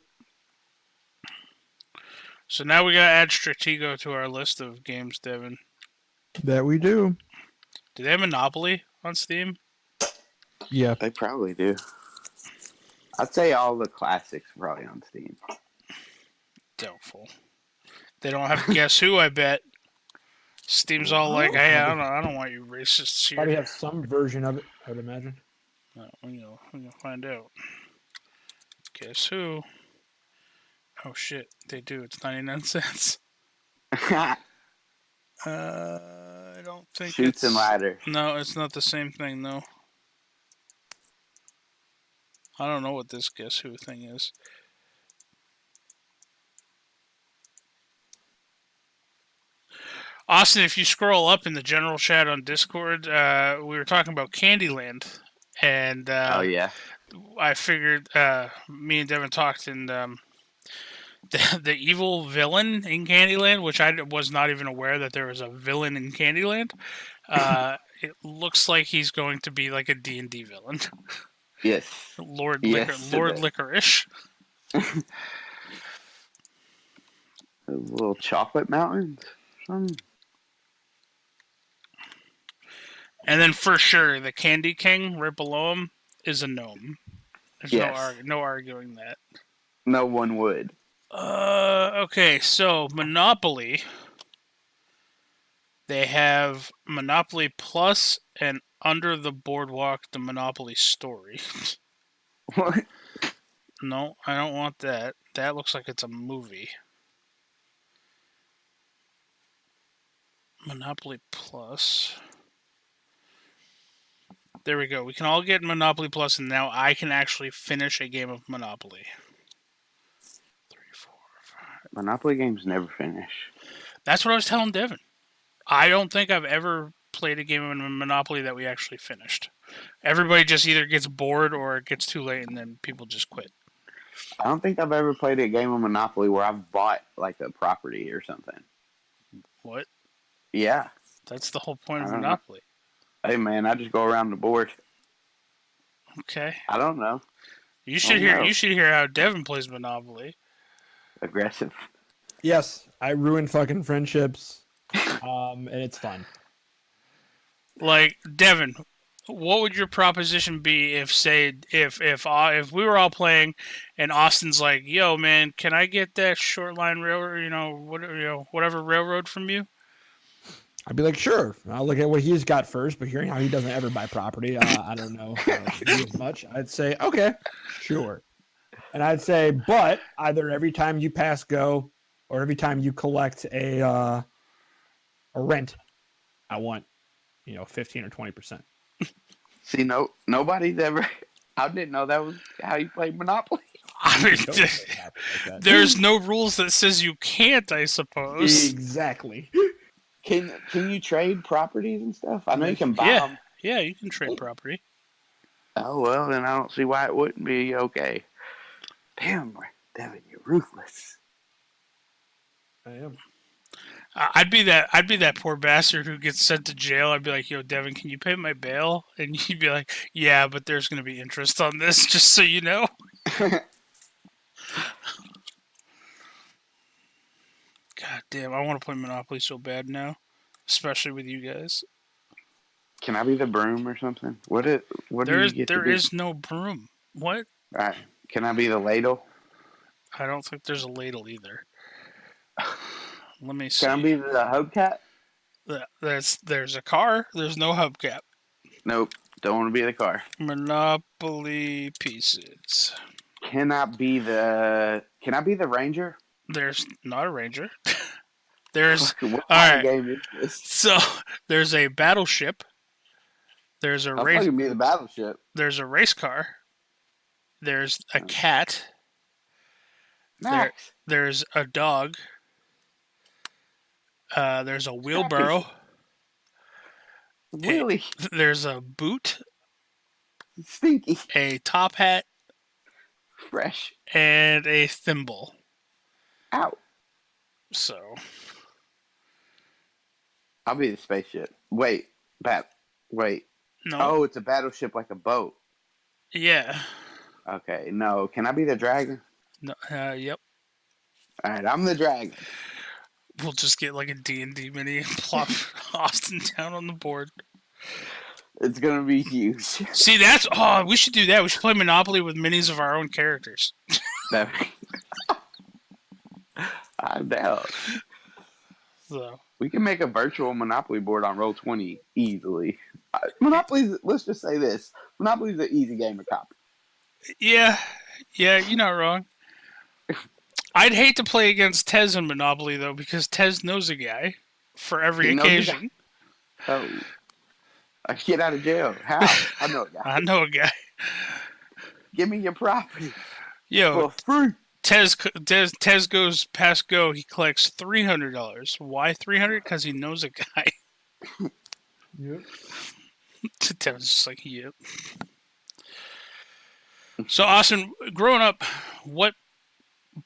So now we gotta add Stratego to our list of games, Devin. That we do. Do they have Monopoly on Steam? Yeah. They probably do. I'd say all the classics are probably on Steam. Doubtful. They don't have Guess Who, I bet. Steam's all like, hey, I don't want you racists here. Probably have some version of it, I would imagine. No, we're gonna find out. Guess Who? Oh shit, they do. It's 99 cents. I don't think Shoots and ladders. No, it's not the same thing, though. I don't know what this Guess Who thing is. Austin, if you scroll up in the general chat on Discord, we were talking about Candyland, and Oh yeah. I figured me and Devin talked, and the evil villain in Candyland, which I was not even aware that there was a villain in Candyland. It looks like he's going to be like a D&D villain. Yes. Lord Yes, Licorice. Those little chocolate mountains. And then for sure, the Candy King right below him is a gnome. There's Yes. no arguing that. No one would. Okay, so Monopoly. They have Monopoly Plus and Under the Boardwalk, the Monopoly Story. What? No, I don't want that. That looks like it's a movie. Monopoly Plus. There we go. We can all get Monopoly Plus, and now I can actually finish a game of Monopoly. 3, 4, 5. Monopoly games never finish. That's what I was telling Devin. I don't think I've ever played a game of Monopoly that we actually finished. Everybody just either gets bored or it gets too late, and then people just quit. I don't think I've ever played a game of Monopoly where I've bought like a property or something. What? Yeah. That's the whole point I of don't know. Monopoly. Hey man, I just go around the board. Okay. I don't know. You should hear how Devin plays Monopoly. Aggressive. Yes, I ruin fucking friendships. And it's fun. Like, Devin, what would your proposition be if we were all playing and Austin's like, "Yo, man, can I get that short line railroad, whatever railroad from you?" I'd be like, sure. I'll look at what he's got first, but hearing how he doesn't ever buy property, I don't know as much. I'd say, okay, sure. And I'd say, but either every time you pass go or every time you collect a rent, I want 15 or 20%. See, nobody's ever. I didn't know that was how you played Monopoly. I mean, there's no rules that says you can't, I suppose. Exactly. Can you trade properties and stuff? I know you can buy them. Yeah, you can trade property. Oh well, then I don't see why it wouldn't be okay. Damn, Devin, you're ruthless. I am. I'd be that poor bastard who gets sent to jail. I'd be like, "Yo, Devin, can you pay my bail?" And you'd be like, "Yeah, but there's going to be interest on this, just so you know." God damn, I want to play Monopoly so bad now, especially with you guys. Can I be the broom or something? What do you get to do? There is no broom. What? Right. Can I be the ladle? I don't think there's a ladle either. Let me see. Can I be the hubcap? There's a car. There's no hubcap. Nope. Don't want to be the car. Monopoly pieces. Can I be the ranger? There's not a ranger. There's What all kind right. of game is this? So there's a battleship. There's a I'll race. fucking be the battleship. There's a race car. There's a cat. Nice. There's a dog. There's a wheelbarrow. Really? There's a boot. Stinky. a top hat, Fresh. and a thimble. Out. So, I'll be the spaceship. Wait. Wait. no. Oh, it's a battleship like a boat. Yeah. Okay. No. Can I be the dragon? No, yep. All right. I'm the dragon. We'll just get like a D&D mini and plop Austin down on the board. It's going to be huge. See, we should do that. We should play Monopoly with minis of our own characters. I'm down. So, We can make a virtual Monopoly board on Roll20 easily. Let's just say this. Monopoly's an easy game to copy. yeah, you're not wrong. I'd hate to play against Tez in Monopoly, though, because Tez knows a guy for every occasion. Oh, I get out of jail. How? I know a guy. I know a guy. Give me your property. Yo, For free. Tez goes past go. He collects $300. Why 300? Because he knows a guy. Yep. Tez just like, yep. So, Austin, growing up, what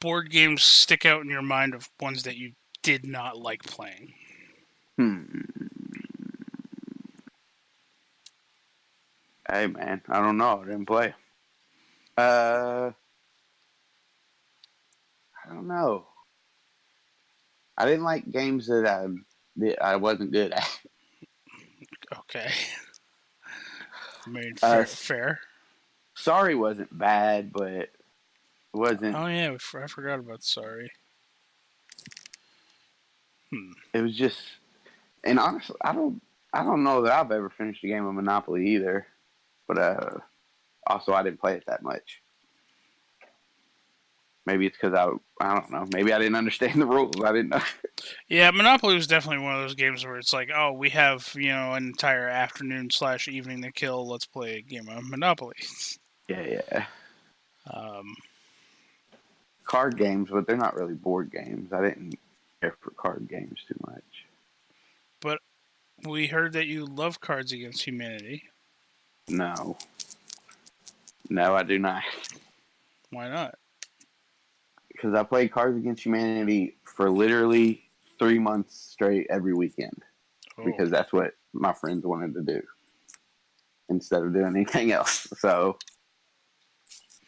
board games stick out in your mind of ones that you did not like playing? Hey, man. I don't know. I didn't play. I don't know. I didn't like games that I wasn't good at. Okay. I mean, fair. Sorry wasn't bad, but it wasn't. Oh, yeah. I forgot about Sorry. It was just, and honestly, I don't know that I've ever finished a game of Monopoly either. But also, I didn't play it that much. Maybe it's because I don't know. Maybe I didn't understand the rules. I didn't know. Yeah, Monopoly was definitely one of those games where it's like, oh, we have, an entire afternoon/evening to kill. Let's play a game of Monopoly. Yeah. Card games, but they're not really board games. I didn't care for card games too much. But we heard that you love Cards Against Humanity. No, I do not. Why not? Because I played Cards Against Humanity for literally 3 months straight every weekend. Oh. Because that's what my friends wanted to do instead of doing anything else. So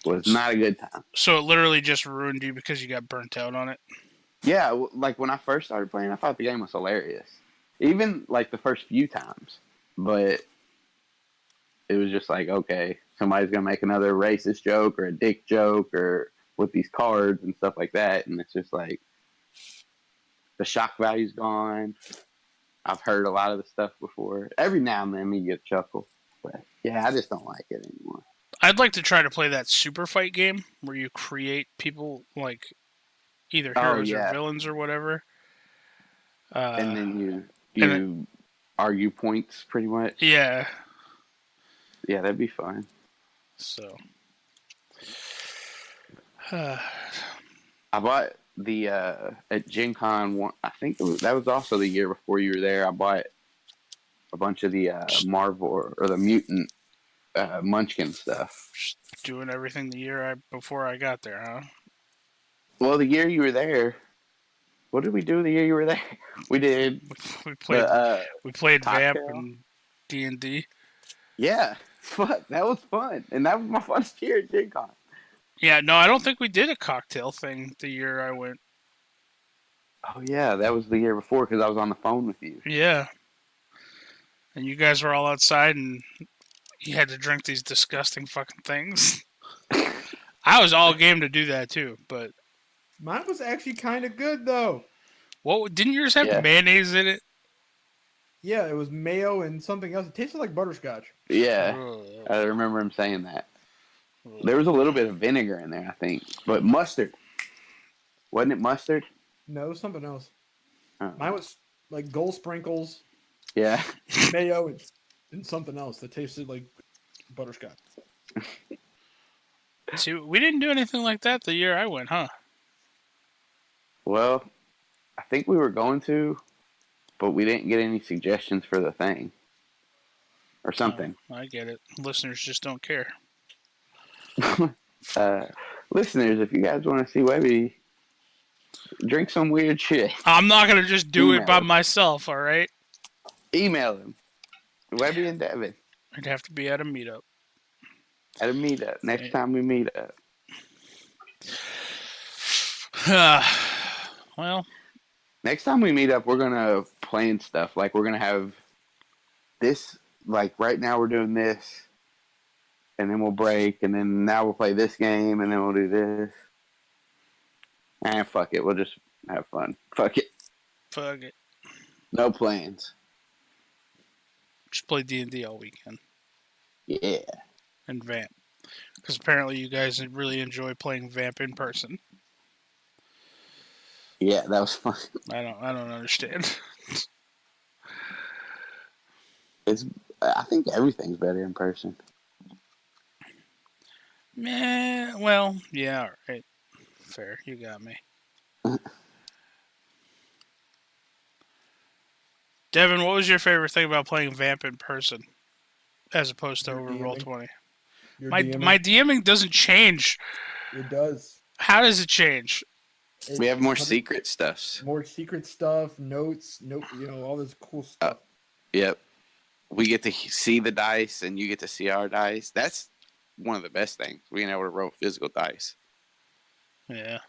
it was not a good time. So it literally just ruined you because you got burnt out on it? Yeah, like when I first started playing, I thought the game was hilarious. Even like the first few times. But it was just like, okay, somebody's going to make another racist joke or a dick joke or with these cards and stuff like that. And it's just like, the shock value's gone. I've heard a lot of the stuff before. Every now and then you get a chuckle. But yeah, I just don't like it anymore. I'd like to try to play that super fight game where you create people like either heroes or villains or whatever. And then you argue points pretty much. Yeah. Yeah, that'd be fun. So. I bought the at Gen Con one. I think that was also the year before you were there. I bought a bunch of the Marvel or the Mutant Munchkin stuff. Just doing everything the year before I got there, huh? Well, the year you were there, what did we do the year you were there? We did. We played Cocktail. Vamp and D&D. Yeah, that was fun, and that was my funnest year at Gen Con. Yeah, no, I don't think we did a cocktail thing the year I went. Oh yeah, that was the year before because I was on the phone with you. Yeah. And you guys were all outside and you had to drink these disgusting fucking things. I was all game to do that too, but Mine was actually kind of good though. what didn't yours have mayonnaise in it? Yeah, it was mayo and something else. It tasted like butterscotch. Yeah, Ugh. I remember him saying that. There was a little bit of vinegar in there, I think, but mustard. Wasn't it mustard? No, it was something else. Oh. Mine was like gold sprinkles, Yeah. mayo, and something else that tasted like butterscotch. See, we didn't do anything like that the year I went, huh? Well, I think we were going to, but we didn't get any suggestions for the thing. or something. I get it. Listeners just don't care. Listeners, if you guys want to see Webby drink some weird shit, I'm not gonna just do it Email by him. myself. All right. email him. Webby and Devin I'd have to be at a meetup. at a meetup. Next time we meet up. Well, Next time we meet up, we're gonna plan stuff. Like we're gonna have this. Like right now, we're doing this, and then we'll break, and then now we'll play this game, and then we'll do this. And fuck it, we'll just have fun. Fuck it, fuck it. no plans. Just play D&D all weekend Yeah, and Vamp. Because apparently you guys really enjoy playing Vamp in person. yeah, that was fun. I don't understand. I think everything's better in person. Meh, well, yeah, all right. Fair, you got me. Devin, what was your favorite thing about playing Vamp in person as opposed to Your over DMing. Roll20? Your My DMing, my DMing doesn't change. it does. How does it change? We have more It's secret stuffs. more secret stuff, notes, all this cool stuff. Yep. We get to see the dice, and you get to see our dice. That's one of the best things, being able to roll physical dice. Yeah.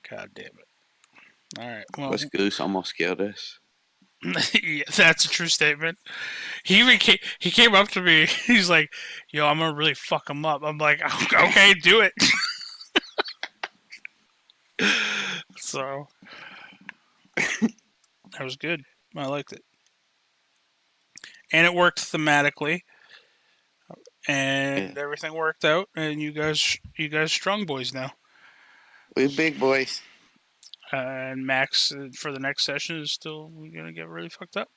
God damn it. All right. Well, Plus, Goose almost killed us. yeah, that's a true statement. He even came up to me. He's like, "Yo, I'm gonna really fuck him up." I'm like, "Okay, do it." So that was good. I liked it, and it worked thematically, and everything worked out. And you guys strong boys now. We're big boys. And Max for the next session is still gonna get really fucked up.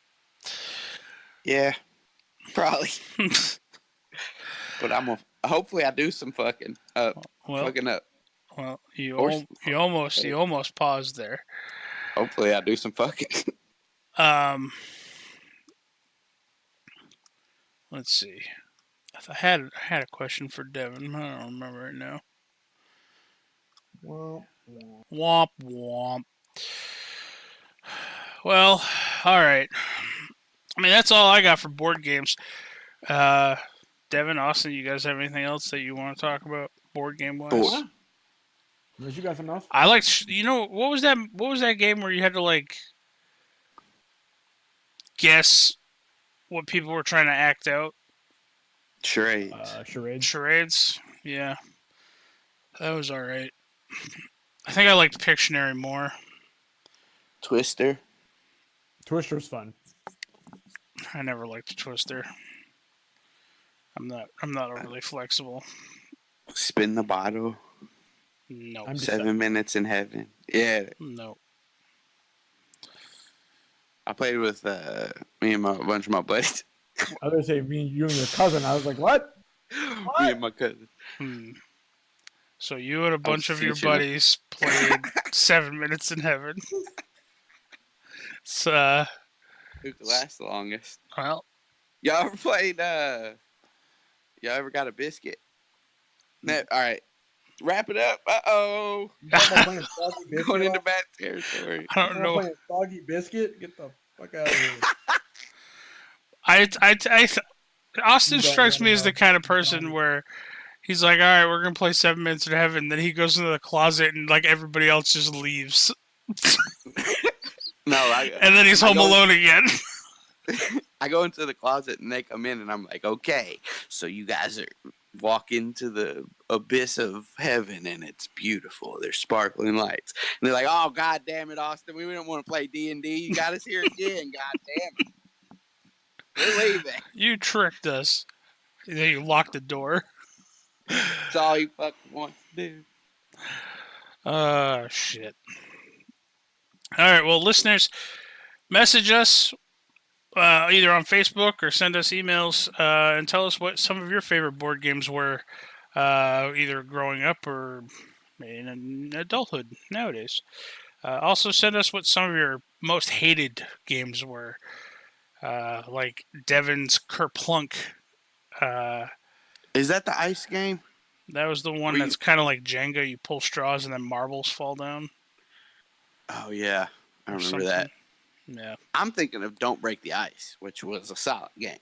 Yeah, probably. But hopefully I do some fucking up. Fucking up. Well, you almost paused there. Hopefully I do some fucking. Let's see. I had a question for Devin. I don't remember right now. Well, Womp womp. Well, all right. I mean, that's all I got for board games. Devin, Austin, you guys have anything else that you want to talk about board game wise? unless you got something else. I liked. What was that? What was that game where you had to like guess what people were trying to act out? Charades. Charades. Charades. Yeah, that was all right. I think I liked Pictionary more. Twister. Twister's fun. I never liked Twister. I'm not overly flexible. Spin the bottle. No. I'm just 7 minutes in heaven. Yeah, No. I played with me and a bunch of my buddies. I was gonna say you and your cousin. I was like, what? Me and my cousin. So you and a bunch of your teaching them. buddies played 7 minutes in heaven. So, Who could last the longest? well, Y'all ever played? Y'all ever got a biscuit? No. All right. Wrap it up. Uh-oh. Playing Soggy Biscuit? Going into bad territory. I don't know. Playing Soggy Biscuit? Get the fuck out of here. Austin You don't strikes me wanna as the know. kind of person where he's like, all right, we're going to play 7 minutes in heaven. Then he goes into the closet and like everybody else just leaves. No, And then he's home alone again. I go into the closet and they come in and I'm like, okay, so you guys walk into the abyss of heaven and it's beautiful. There's sparkling lights. And they're like, oh, God damn it, Austin, we don't want to play D&D. You got us here again, God damn it. We're leaving. You tricked us. And then you locked the door. That's all you fucking want to do. Shit. All right, well, listeners, message us either on Facebook or send us emails and tell us what some of your favorite board games were, either growing up or in adulthood nowadays. Also, send us what some of your most hated games were, like Devin's Kerplunk. Is that the ice game? That was the one that's kind of like Jenga. You pull straws and then marbles fall down. Oh yeah, I Or remember that. Yeah. I'm thinking of Don't Break the Ice, which was a solid game,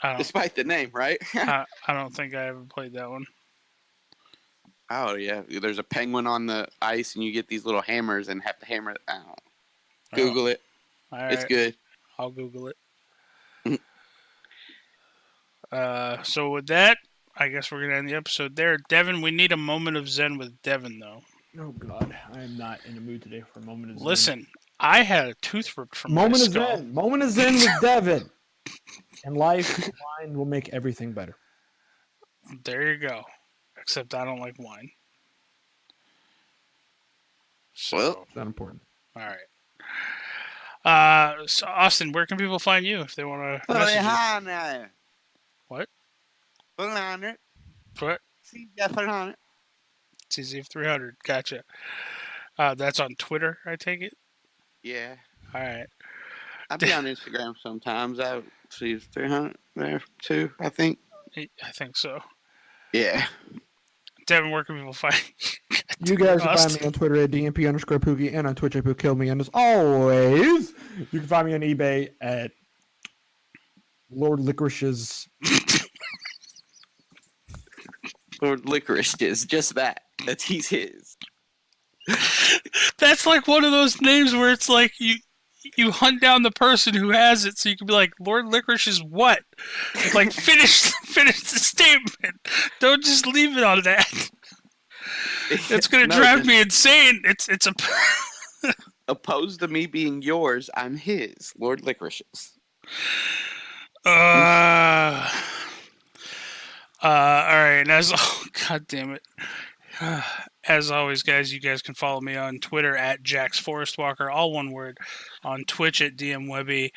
I don't, despite the name, right? I don't think I ever played that one. Oh yeah, there's a penguin on the ice, and you get these little hammers and have to hammer it. Oh. Google it. All right. It's good. I'll Google it. So with that, I guess we're gonna end the episode there. Devin, we need a moment of zen with Devin, though. Oh God, I am not in the mood today for a moment of zen. Listen, I had a tooth ripped from my Moment of skull. zen. Moment of zen with Devin. And life, wine will make everything better. There you go. Except I don't like wine. So, Well, It's not important. all right. So Austin, where can people find you if they want to message you? What? What? CZ300. Gotcha. That's on Twitter, I take it? Yeah. All right. I'll be on Instagram sometimes. I see 300 there too, I think. I think so. Yeah. Devin, where can people find You guys can find Austin. me on Twitter at DMP_Pookie and on Twitch at PookKillMe. And as always, you can find me on eBay at Lord Licorice's. Lord Licorice is just that. He's his. That's like one of those names where it's like you hunt down the person who has it, so you can be like, Lord Licorice is what? Like finish the statement. Don't just leave it on that. It's gonna drive me insane. It's a Opposed to me being yours, I'm his. Lord Licorice's. All right, and God damn it. As always, guys, you guys can follow me on Twitter at JaxForestWalker, all one word, on Twitch at DMWebby,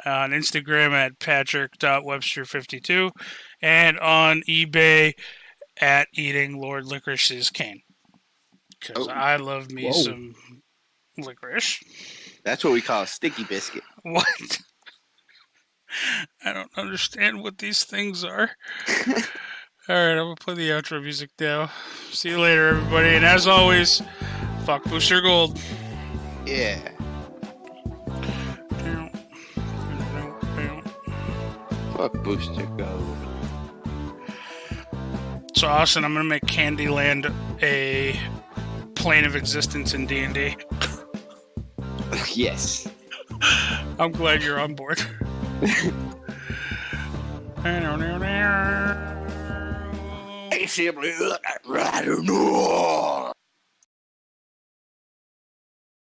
on Instagram at Patrick.Webster52, and on eBay at Eating Lord Licorice's Cane. Because I love me some licorice. That's what we call a sticky biscuit. What? I don't understand what these things are. Alright, I'm going to play the outro music now. See you later, everybody. And as always, fuck Booster Gold. Yeah. Fuck Booster Gold. So, Austin, I'm going to make Candyland a plane of existence in D&D. Yes. I'm glad you're on board. Hey, simply, I don't know.